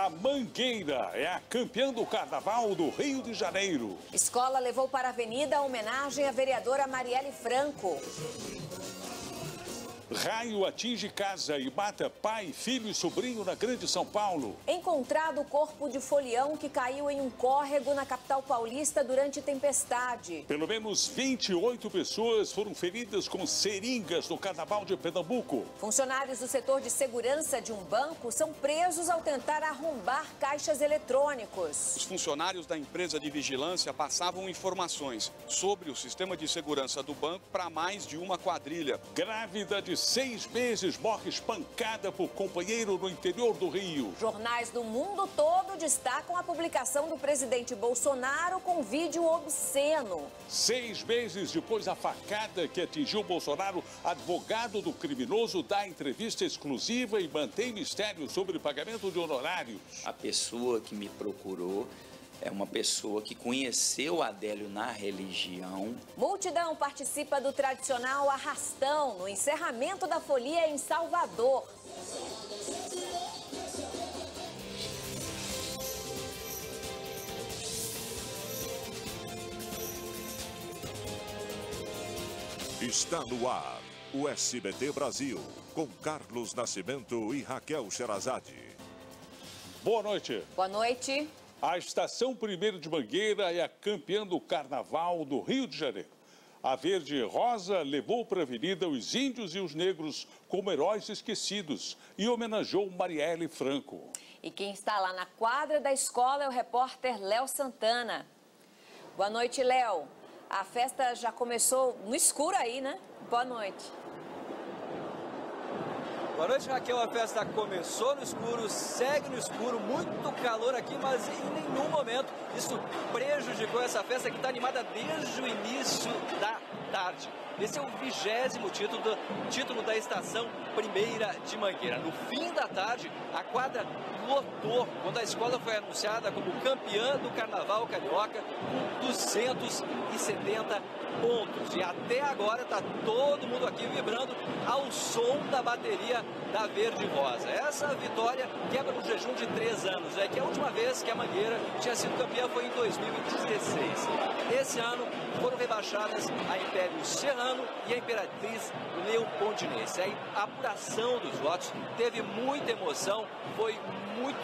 A Mangueira é a campeã do Carnaval do Rio de Janeiro. Escola levou para a avenida a homenagem à vereadora Marielle Franco. Raio atinge casa e mata pai, filho e sobrinho na Grande São Paulo. Encontrado o corpo de folião que caiu em um córrego na capital paulista durante tempestade. Pelo menos 28 pessoas foram feridas com seringas no Carnaval de Pernambuco. Funcionários do setor de segurança de um banco são presos ao tentar arrombar caixas eletrônicos. Os funcionários da empresa de vigilância passavam informações sobre o sistema de segurança do banco para mais de uma quadrilha. Grávida de 6 meses morre espancada por companheiro no interior do Rio. Jornais do mundo todo destacam a publicação do presidente Bolsonaro com vídeo obsceno. 6 meses depois da facada que atingiu Bolsonaro, advogado do criminoso dá entrevista exclusiva e mantém mistério sobre pagamento de honorários. A pessoa que me procurou é uma pessoa que conheceu Adélio na religião. Multidão participa do tradicional arrastão no encerramento da folia em Salvador. Está no ar o SBT Brasil, com Carlos Nascimento e Raquel Sherazade. Boa noite. Boa noite. A Estação 1º de Mangueira é a campeã do Carnaval do Rio de Janeiro. A Verde e Rosa levou para a avenida os índios e os negros como heróis esquecidos e homenageou Marielle Franco. E quem está lá na quadra da escola é o repórter Léo Santana. Boa noite, Léo. A festa já começou no escuro aí, né? Boa noite. Boa noite, Raquel. A festa começou no escuro, segue no escuro, muito calor aqui, mas em nenhum momento isso prejudicou essa festa que está animada desde o início da tarde. Esse é o 20º título da Estação 1ª de Mangueira. No fim da tarde, a quadra lotou quando a escola foi anunciada como campeã do Carnaval Carioca com 270 pontos. E até agora está todo mundo aqui vibrando ao som da bateria da Verde e Rosa. Essa vitória quebra um jejum de 3 anos. É que a última vez que a Mangueira tinha sido campeã foi em 2016. Esse ano foram rebaixadas a Império Serrano e a Imperatriz Leopoldinense. A apuração dos votos teve muita emoção, foi muito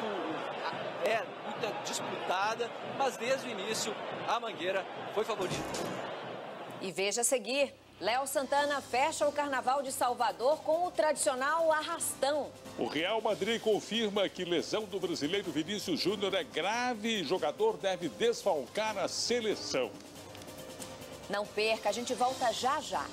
disputada, mas desde o início a Mangueira foi favorita. E veja a seguir, Léo Santana fecha o Carnaval de Salvador com o tradicional arrastão. O Real Madrid confirma que lesão do brasileiro Vinícius Júnior é grave e o jogador deve desfalcar a seleção. Não perca, a gente volta já já.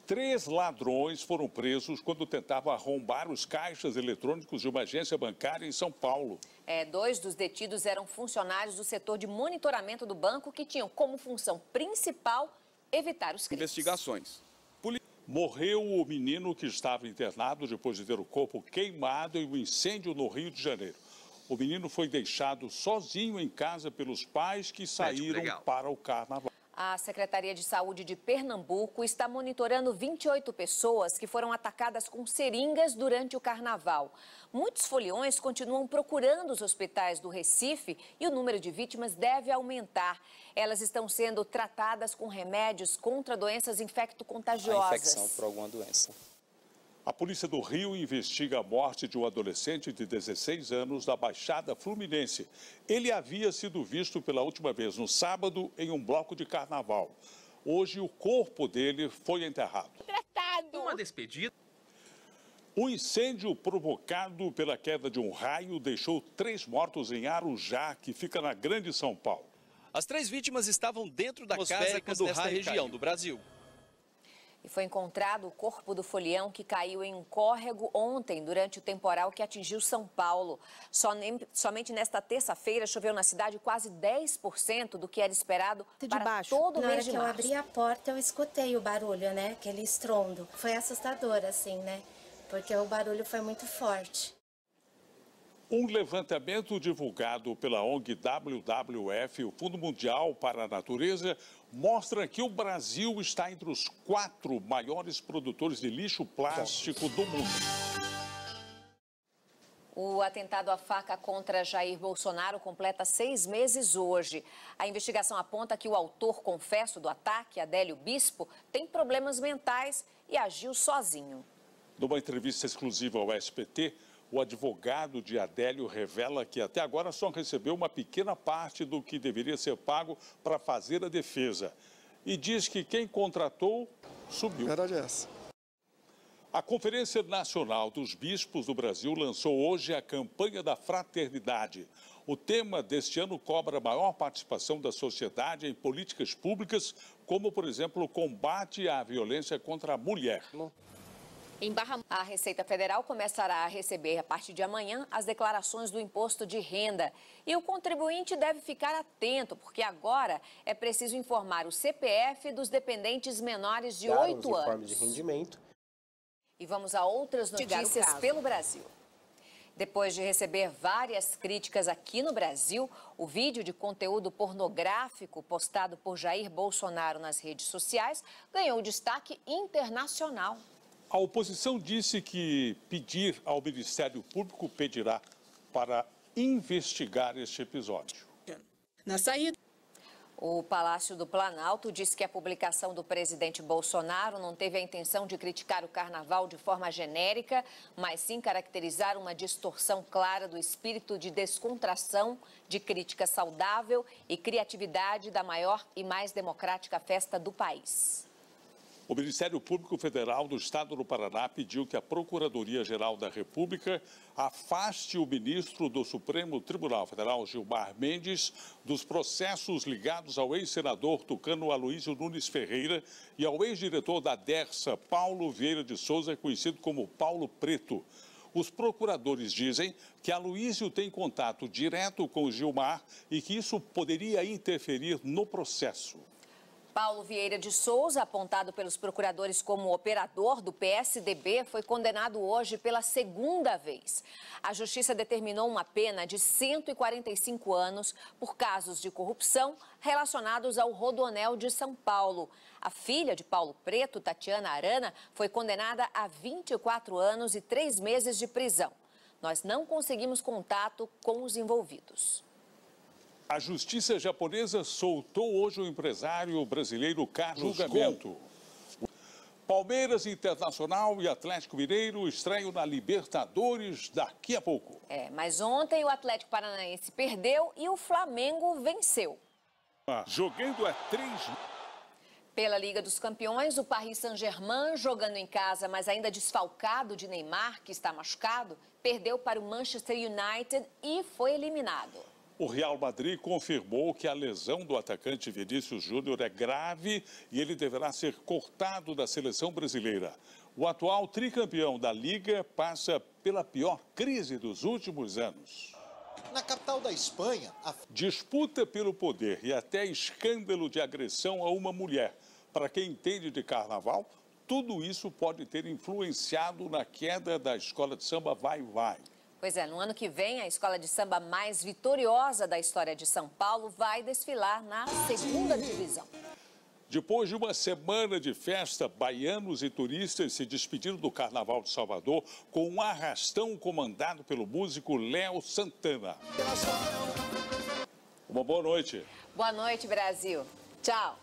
Três ladrões foram presos quando tentavam arrombar os caixas eletrônicos de uma agência bancária em São Paulo. 2 dos detidos eram funcionários do setor de monitoramento do banco que tinham como função principal evitar os crimes. Investigações. Morreu o menino que estava internado depois de ter o corpo queimado em um incêndio no Rio de Janeiro. O menino foi deixado sozinho em casa pelos pais que saíram para o Carnaval. A Secretaria de Saúde de Pernambuco está monitorando 28 pessoas que foram atacadas com seringas durante o Carnaval. Muitos foliões continuam procurando os hospitais do Recife e o número de vítimas deve aumentar. Elas estão sendo tratadas com remédios contra doenças infecto-contagiosas. A infecção por alguma doença. A Polícia do Rio investiga a morte de um adolescente de 16 anos da Baixada Fluminense. Ele havia sido visto pela última vez no sábado em um bloco de carnaval. Hoje, o corpo dele foi enterrado. Uma despedida. O incêndio provocado pela queda de um raio deixou 3 mortos em Arujá, que fica na Grande São Paulo. As 3 vítimas estavam dentro da casa quando o raio região do Brasil. E foi encontrado o corpo do folião que caiu em um córrego ontem, durante o temporal que atingiu São Paulo. Somente nesta terça-feira choveu na cidade quase 10% do que era esperado para todo o mês de março. Na hora que eu abri a porta, eu escutei o barulho, né? Aquele estrondo. Foi assustador, assim, né? Porque o barulho foi muito forte. Um levantamento divulgado pela ONG WWF, o Fundo Mundial para a Natureza, mostra que o Brasil está entre os 4 maiores produtores de lixo plástico do mundo. O atentado à faca contra Jair Bolsonaro completa 6 meses hoje. A investigação aponta que o autor confesso do ataque, Adélio Bispo, tem problemas mentais e agiu sozinho. Numa entrevista exclusiva ao SBT, o advogado de Adélio revela que até agora só recebeu uma pequena parte do que deveria ser pago para fazer a defesa. E diz que quem contratou subiu. Verdade é essa. A Conferência Nacional dos Bispos do Brasil lançou hoje a campanha da fraternidade. O tema deste ano cobra a maior participação da sociedade em políticas públicas, como, por exemplo, o combate à violência contra a mulher. Em Barra, a Receita Federal começará a receber, a partir de amanhã, as declarações do imposto de renda. E o contribuinte deve ficar atento, porque agora é preciso informar o CPF dos dependentes menores de 8 anos. De rendimento. E vamos a outras notícias pelo Brasil. Depois de receber várias críticas aqui no Brasil, o vídeo de conteúdo pornográfico postado por Jair Bolsonaro nas redes sociais ganhou destaque internacional. A oposição disse que pedir ao Ministério Público pedirá para investigar este episódio. Na saída. O Palácio do Planalto disse que a publicação do presidente Bolsonaro não teve a intenção de criticar o carnaval de forma genérica, mas sim caracterizar uma distorção clara do espírito de descontração, de crítica saudável e criatividade da maior e mais democrática festa do país. O Ministério Público Federal do Estado do Paraná pediu que a Procuradoria-Geral da República afaste o ministro do Supremo Tribunal Federal, Gilmar Mendes, dos processos ligados ao ex-senador tucano Aloísio Nunes Ferreira e ao ex-diretor da Dersa, Paulo Vieira de Souza, conhecido como Paulo Preto. Os procuradores dizem que Aloísio tem contato direto com Gilmar e que isso poderia interferir no processo. Paulo Vieira de Souza, apontado pelos procuradores como operador do PSDB, foi condenado hoje pela 2ª vez. A Justiça determinou uma pena de 145 anos por casos de corrupção relacionados ao Rodoanel de São Paulo. A filha de Paulo Preto, Tatiana Arana, foi condenada a 24 anos e 3 meses de prisão. Nós não conseguimos contato com os envolvidos. A justiça japonesa soltou hoje o empresário brasileiro Carlos Ghosn. Palmeiras, Internacional e Atlético Mineiro estreiam na Libertadores daqui a pouco. Mas ontem o Atlético Paranaense perdeu e o Flamengo venceu. Jogando a 3. Pela Liga dos Campeões, o Paris Saint-Germain, jogando em casa, mas ainda desfalcado de Neymar, que está machucado, perdeu para o Manchester United e foi eliminado. O Real Madrid confirmou que a lesão do atacante Vinícius Júnior é grave e ele deverá ser cortado da seleção brasileira. O atual tricampeão da Liga passa pela pior crise dos últimos anos. Na capital da Espanha, disputa pelo poder e até escândalo de agressão a uma mulher. Para quem entende de carnaval, tudo isso pode ter influenciado na queda da escola de samba Vai Vai. Pois é, no ano que vem, a escola de samba mais vitoriosa da história de São Paulo vai desfilar na 2ª divisão. Depois de uma semana de festa, baianos e turistas se despediram do Carnaval de Salvador com um arrastão comandado pelo músico Léo Santana. Uma boa noite. Boa noite, Brasil. Tchau.